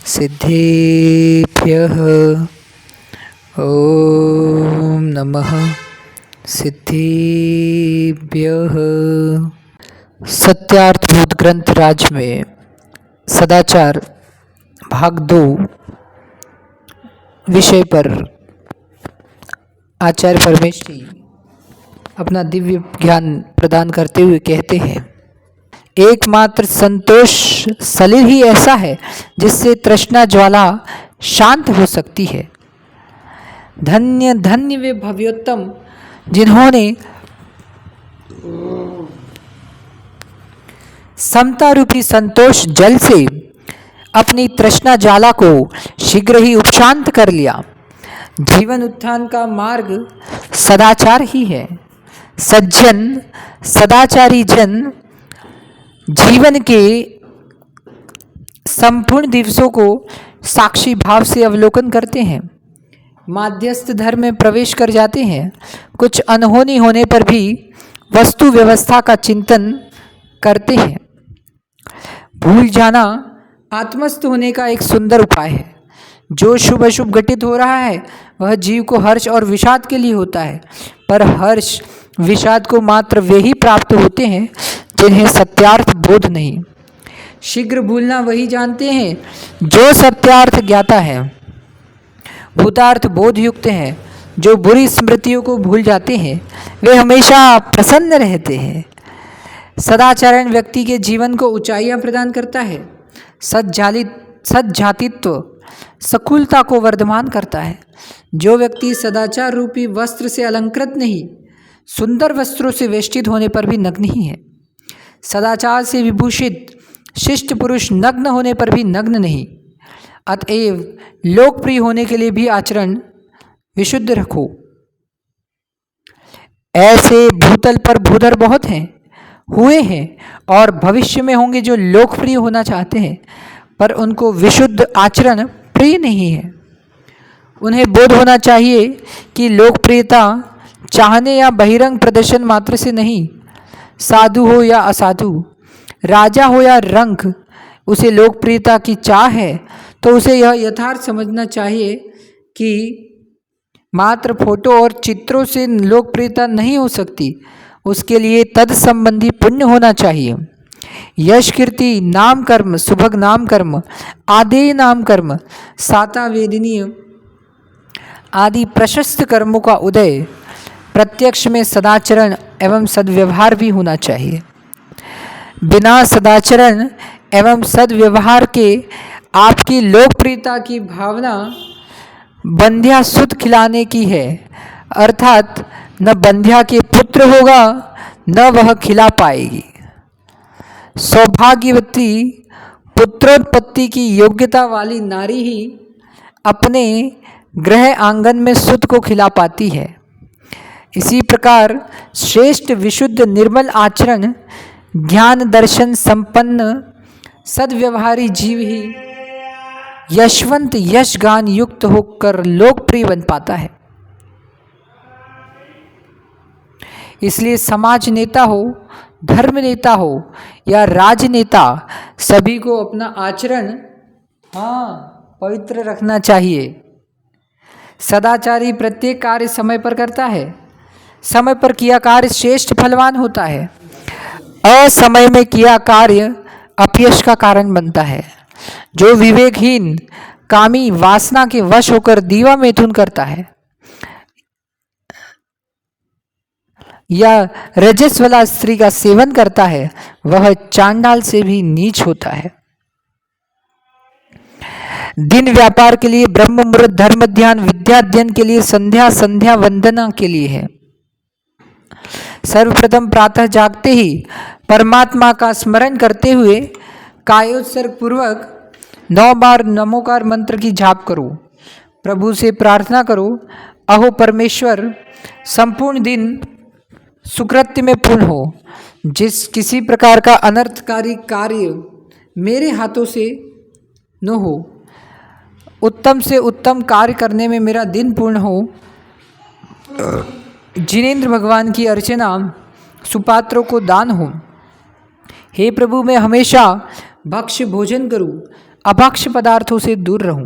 सिद्धेभ्यः ॐ नमः सिद्धेभ्यः। सत्यार्थबोध ग्रंथ राज में सदाचार भाग 2 विषय पर आचार्य परमेश जी अपना दिव्य ज्ञान प्रदान करते हुए कहते हैं, एकमात्र संतोष सलिल ही ऐसा है जिससे तृष्णा ज्वाला शांत हो सकती है। धन्य धन्य वे भव्योत्तम जिन्होंने समता रूपी संतोष जल से अपनी तृष्णा ज्वाला को शीघ्र ही उपशांत कर लिया। जीवन उत्थान का मार्ग सदाचार ही है। सज्जन सदाचारी जन जीवन के संपूर्ण दिवसों को साक्षी भाव से अवलोकन करते हैं, माध्यस्थ धर्म में प्रवेश कर जाते हैं। कुछ अनहोनी होने पर भी वस्तु व्यवस्था का चिंतन करते हैं। भूल जाना आत्मस्थ होने का एक सुंदर उपाय है। जो शुभ अशुभ घटित हो रहा है वह जीव को हर्ष और विषाद के लिए होता है, पर हर्ष विषाद को मात्र वे ही प्राप्त होते हैं जिन्हें सत्यार्थ बोध नहीं। शीघ्र भूलना वही जानते हैं जो सत्यार्थ ज्ञाता है। भूतार्थ बोध युक्त हैं। जो बुरी स्मृतियों को भूल जाते हैं वे हमेशा प्रसन्न रहते हैं। सदाचरण व्यक्ति के जीवन को ऊंचाइयां प्रदान करता है। सज्जातित्व सकुलता को वर्धमान करता है। जो व्यक्ति सदाचार रूपी वस्त्र से अलंकृत नहीं, सुंदर वस्त्रों से वेष्टित होने पर भी नग्न ही है। सदाचार से विभूषित शिष्ट पुरुष नग्न होने पर भी नग्न नहीं। अतएव लोकप्रिय होने के लिए भी आचरण विशुद्ध रखो। ऐसे भूतल पर भूधर बहुत हैं, हुए हैं और भविष्य में होंगे जो लोकप्रिय होना चाहते हैं, पर उनको विशुद्ध आचरण प्रिय नहीं है। उन्हें बोध होना चाहिए कि लोकप्रियता चाहने या बहिरंग प्रदर्शन मात्र से नहीं, साधु हो या असाधु, राजा हो या रंक, उसे लोकप्रियता की चाह है तो उसे यह यथार्थ समझना चाहिए कि मात्र फोटो और चित्रों से लोकप्रियता नहीं हो सकती। उसके लिए तद संबंधी पुण्य होना चाहिए। यश कीर्ति नाम कर्म, सुभग नाम कर्म, आदेय नाम कर्म, साता वेदनीय आदि प्रशस्त कर्मों का उदय प्रत्यक्ष में सदाचरण एवं सद्व्यवहार भी होना चाहिए। बिना सदाचरण एवं सद्व्यवहार के आपकी लोकप्रियता की भावना बंध्या सुध खिलाने की है, अर्थात न बंध्या के पुत्र होगा न वह खिला पाएगी। सौभाग्यवती पुत्रोत्पत्ति की योग्यता वाली नारी ही अपने गृह आंगन में सुध को खिला पाती है। इसी प्रकार श्रेष्ठ विशुद्ध निर्मल आचरण ज्ञान दर्शन संपन्न सद्व्यवहारी जीव ही यशवंत यशगान युक्त होकर लोकप्रिय बन पाता है। इसलिए समाज नेता हो, धर्म नेता हो या राजनेता, सभी को अपना आचरण पवित्र रखना चाहिए। सदाचारी प्रत्येक कार्य समय पर करता है। समय पर किया कार्य श्रेष्ठ फलवान होता है। असमय में किया कार्य अपयश का कारण बनता है। जो विवेकहीन कामी वासना के वश होकर दीवा मैथुन करता है या रजस वाला स्त्री का सेवन करता है, वह चांडाल से भी नीच होता है। दिन व्यापार के लिए ब्रह्म मुहूर्त, धर्म ध्यान, विद्या अध्ययन के लिए संध्या, संध्या वंदना के लिए है। सर्वप्रथम प्रातः जागते ही परमात्मा का स्मरण करते हुए कायोत्सर्ग पूर्वक 9 बार नमोकार मंत्र की जाप करो। प्रभु से प्रार्थना करो, अहो परमेश्वर, संपूर्ण दिन सुकृत्य में पूर्ण हो। जिस किसी प्रकार का अनर्थकारी कार्य मेरे हाथों से न हो, उत्तम से उत्तम कार्य करने में मेरा दिन पूर्ण हो। जिनेंद्र भगवान की अर्चना सुपात्रों को दान हो। हे प्रभु, मैं हमेशा भक्ष्य भोजन करूं, अभक्ष पदार्थों से दूर रहूं।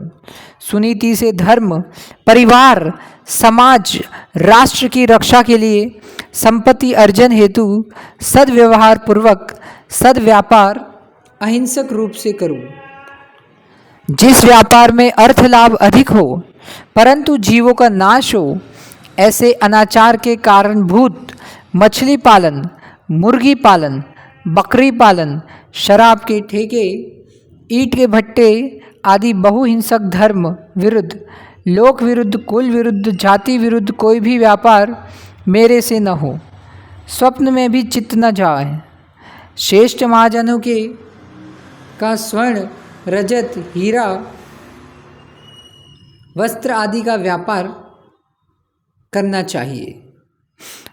सुनीति से धर्म, परिवार, समाज, राष्ट्र की रक्षा के लिए संपत्ति अर्जन हेतु सद्व्यवहार पूर्वक सद्व्यापार अहिंसक रूप से करूं। जिस व्यापार में अर्थ लाभ अधिक हो परंतु जीवों का नाश हो, ऐसे अनाचार के कारणभूत मछली पालन, मुर्गी पालन, बकरी पालन, शराब के ठेके, ईंट के भट्टे आदि बहुहिंसक धर्म विरुद्ध, लोक विरुद्ध, कुल विरुद्ध, जाति विरुद्ध कोई भी व्यापार मेरे से न हो। स्वप्न में भी चित्त न जाए। श्रेष्ठ महाजनों के का स्वर्ण, रजत, हीरा, वस्त्र आदि का व्यापार करना चाहिए।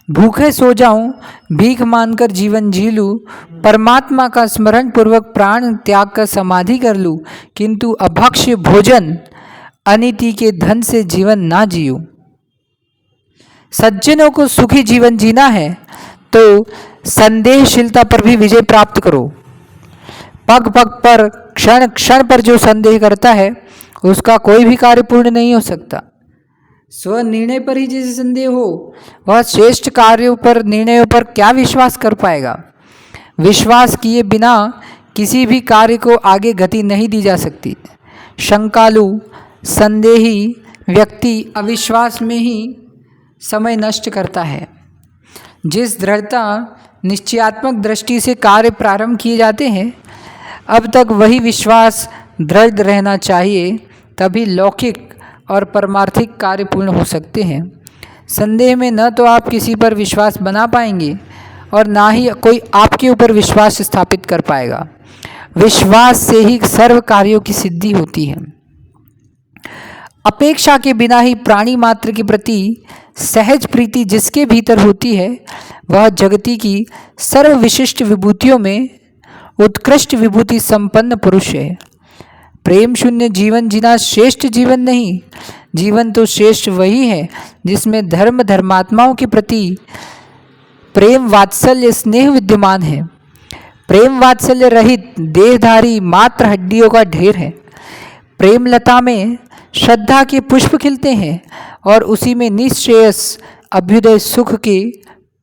भूखे सो जाऊं, भीख मांगकर जीवन जी लूं, परमात्मा का स्मरण पूर्वक प्राण त्याग कर समाधि कर लूं, किंतु अभक्ष्य भोजन, अनीति के धन से जीवन ना जियो। सज्जनों को सुखी जीवन जीना है तो संदेहशीलता पर भी विजय प्राप्त करो। पग पग पर, क्षण क्षण पर जो संदेह करता है उसका कोई भी कार्य पूर्ण नहीं हो सकता। स्वनिर्णय पर ही जिसे संदेह हो वह श्रेष्ठ कार्यों पर, निर्णयों पर क्या विश्वास कर पाएगा। विश्वास किए बिना किसी भी कार्य को आगे गति नहीं दी जा सकती। शंकालु, संदेही व्यक्ति अविश्वास में ही समय नष्ट करता है। जिस दृढ़ता, निश्चयात्मक दृष्टि से कार्य प्रारंभ किए जाते हैं, अब तक वही विश्वास दृढ़ रहना चाहिए, तभी लौकिक और परमार्थिक कार्य पूर्ण हो सकते हैं। संदेह में न तो आप किसी पर विश्वास बना पाएंगे और ना ही कोई आपके ऊपर विश्वास स्थापित कर पाएगा। विश्वास से ही सर्व कार्यों की सिद्धि होती है। अपेक्षा के बिना ही प्राणी मात्र के प्रति सहज प्रीति जिसके भीतर होती है, वह जगती की सर्व विशिष्ट विभूतियों में उत्कृष्ट विभूति संपन्न पुरुष है। प्रेम शून्य जीवन जीना श्रेष्ठ जीवन नहीं। जीवन तो श्रेष्ठ वही है जिसमें धर्म, धर्मात्माओं के प्रति प्रेम, वात्सल्य, स्नेह विद्यमान है। प्रेम वात्सल्य रहित देहधारी मात्र हड्डियों का ढेर है। प्रेम लता में श्रद्धा के पुष्प खिलते हैं और उसी में निश्रेयस अभ्युदय सुख के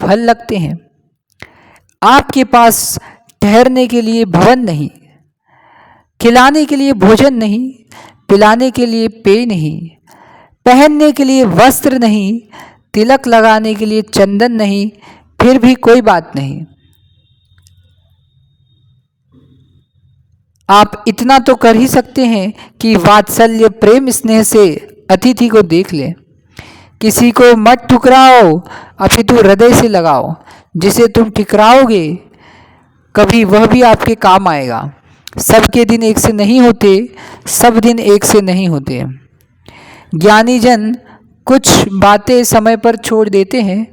फल लगते हैं। आपके पास ठहरने के लिए भवन नहीं, खिलाने के लिए भोजन नहीं, पिलाने के लिए पेय नहीं, पहनने के लिए वस्त्र नहीं, तिलक लगाने के लिए चंदन नहीं, फिर भी कोई बात नहीं। आप इतना तो कर ही सकते हैं कि वात्सल्य, प्रेम, स्नेह से अतिथि को देख लें। किसी को मत ठुकराओ, अपितु हृदय से लगाओ। जिसे तुम ठुकराओगे कभी वह भी आपके काम आएगा। सबके दिन एक से नहीं होते, सब दिन एक से नहीं होते। ज्ञानी जन कुछ बातें समय पर छोड़ देते हैं।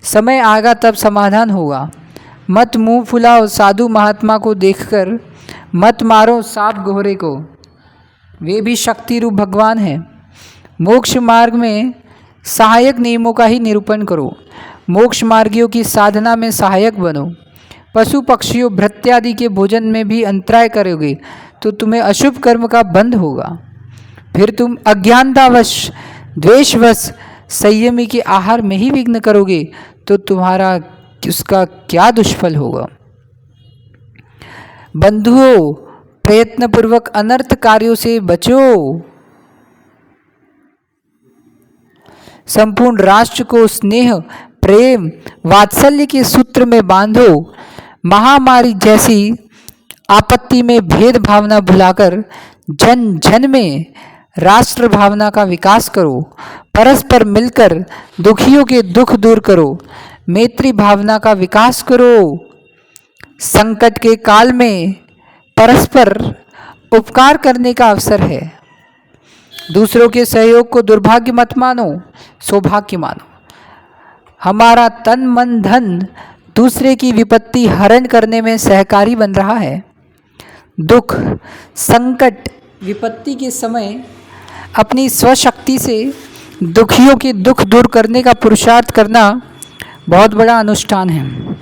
समय आएगा तब समाधान होगा। मत मुंह फुलाओ साधु महात्मा को देखकर, मत मारो सांप गोहरे को, वे भी शक्ति रूप भगवान हैं। मोक्ष मार्ग में सहायक नियमों का ही निरूपण करो। मोक्ष मार्गियों की साधना में सहायक बनो। पशु पक्षियों, भृत्यादि के भोजन में भी अंतराय करोगे तो तुम्हें अशुभ कर्म का बंध होगा। फिर तुम अज्ञानतावश, द्वेषवश संयमी के आहार में ही विघ्न करोगे तो तुम्हारा उसका क्या दुष्फल होगा। बंधुओं, प्रयत्नपूर्वक अनर्थ कार्यों से बचो। संपूर्ण राष्ट्र को स्नेह, प्रेम, वात्सल्य के सूत्र में बांधो। महामारी जैसी आपत्ति में भेद भावना भुलाकर जन जन में राष्ट्र भावना का विकास करो। परस्पर मिलकर दुखियों के दुख दूर करो। मैत्री भावना का विकास करो। संकट के काल में परस्पर उपकार करने का अवसर है। दूसरों के सहयोग को दुर्भाग्य मत मानो, सौभाग्य मानो। हमारा तन मन धन दूसरे की विपत्ति हरण करने में सहकारी बन रहा है। दुख, संकट, विपत्ति के समय अपनी स्वशक्ति से दुखियों के दुख दूर करने का पुरुषार्थ करना बहुत बड़ा अनुष्ठान है।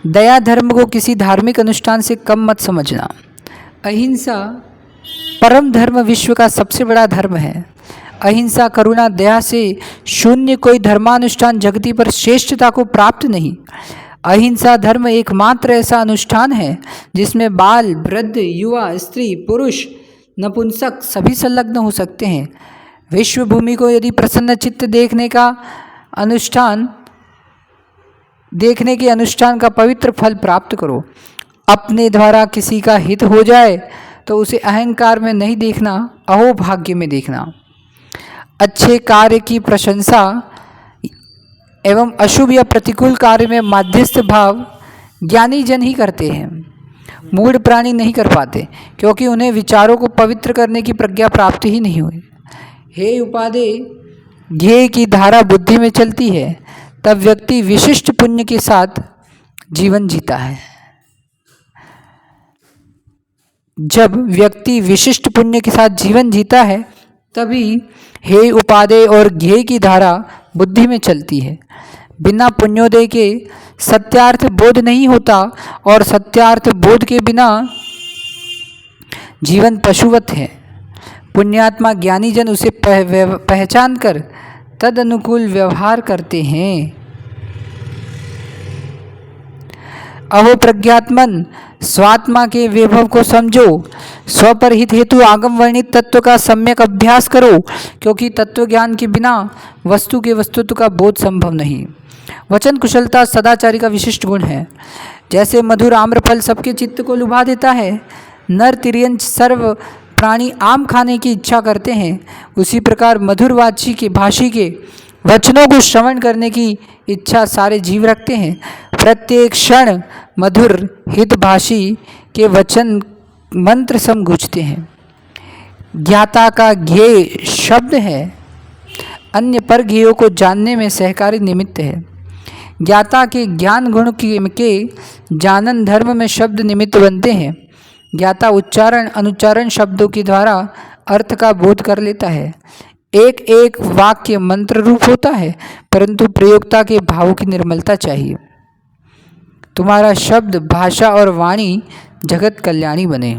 दया धर्म को किसी धार्मिक अनुष्ठान से कम मत समझना। अहिंसा परम धर्म विश्व का सबसे बड़ा धर्म है। अहिंसा, करुणा, दया से शून्य कोई धर्मानुष्ठान जगती पर श्रेष्ठता को प्राप्त नहीं। अहिंसा धर्म एकमात्र ऐसा अनुष्ठान है जिसमें बाल, वृद्ध, युवा, स्त्री, पुरुष, नपुंसक सभी संलग्न हो सकते हैं। विश्व भूमि को यदि प्रसन्न चित्त देखने के अनुष्ठान का पवित्र फल प्राप्त करो। अपने द्वारा किसी का हित हो जाए तो उसे अहंकार में नहीं देखना, अहोभाग्य में देखना। अच्छे कार्य की प्रशंसा एवं अशुभ या प्रतिकूल कार्य में माध्यस्थ भाव ज्ञानी जन ही करते हैं, मूढ़ प्राणी नहीं कर पाते, क्योंकि उन्हें विचारों को पवित्र करने की प्रज्ञा प्राप्त ही नहीं हुई। हे उपादे, ज्ञेय की धारा बुद्धि में चलती है, तब व्यक्ति विशिष्ट पुण्य के साथ जीवन जीता है। जब व्यक्ति विशिष्ट पुण्य के साथ जीवन जीता है तभी हे उपादेय और ज्ञेय की धारा बुद्धि में चलती है। बिना पुण्योदय के सत्यार्थ बोध नहीं होता और सत्यार्थ बोध के बिना जीवन पशुवत है। पुण्यात्मा ज्ञानी जन उसे पहचान कर तद अनुकूल व्यवहार करते हैं। अहो प्रज्ञात्मन, स्वात्मा के वैभव को समझो, स्वपरहित हेतु आगम वर्णित तत्व का सम्यक अभ्यास करो, क्योंकि तत्व ज्ञान के बिना वस्तु के वस्तुत्व का बोध संभव नहीं। वचन कुशलता सदाचारी का विशिष्ट गुण है। जैसे मधुर आम्रफल सबके चित्त को लुभा देता है, नर तिर्यंच सर्व प्राणी आम खाने की इच्छा करते हैं, उसी प्रकार मधुरवाची के भाषी के वचनों को श्रवण करने की इच्छा सारे जीव रखते हैं। प्रत्येक क्षण मधुर हितभाषी के वचन मंत्र सम गूंजते हैं। ज्ञाता का ज्ञेय शब्द है, अन्य पर ज्ञेयों को जानने में सहकारी निमित्त है। ज्ञाता के ज्ञान गुण के जानन धर्म में शब्द निमित्त बनते हैं। ज्ञाता उच्चारण अनुच्चारण शब्दों के द्वारा अर्थ का बोध कर लेता है। एक एक वाक्य मंत्र रूप होता है, परंतु प्रयोक्ता के भावों की निर्मलता चाहिए। तुम्हारा शब्द, भाषा और वाणी जगत कल्याणी बने।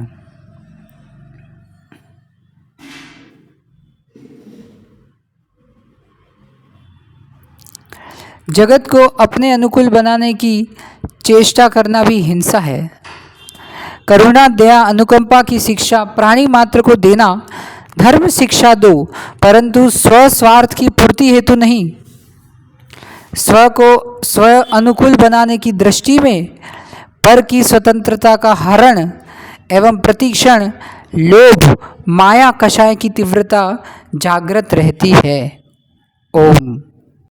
जगत को अपने अनुकूल बनाने की चेष्टा करना भी हिंसा है। करुणा, दया, अनुकंपा की शिक्षा प्राणी मात्र को देना धर्म शिक्षा दो, परंतु स्वस्वार्थ की पूर्ति हेतु नहीं। स्व को स्व अनुकूल बनाने की दृष्टि में पर की स्वतंत्रता का हरण एवं प्रतिक्षण लोभ, माया, कषाय की तीव्रता जागृत रहती है। ओम।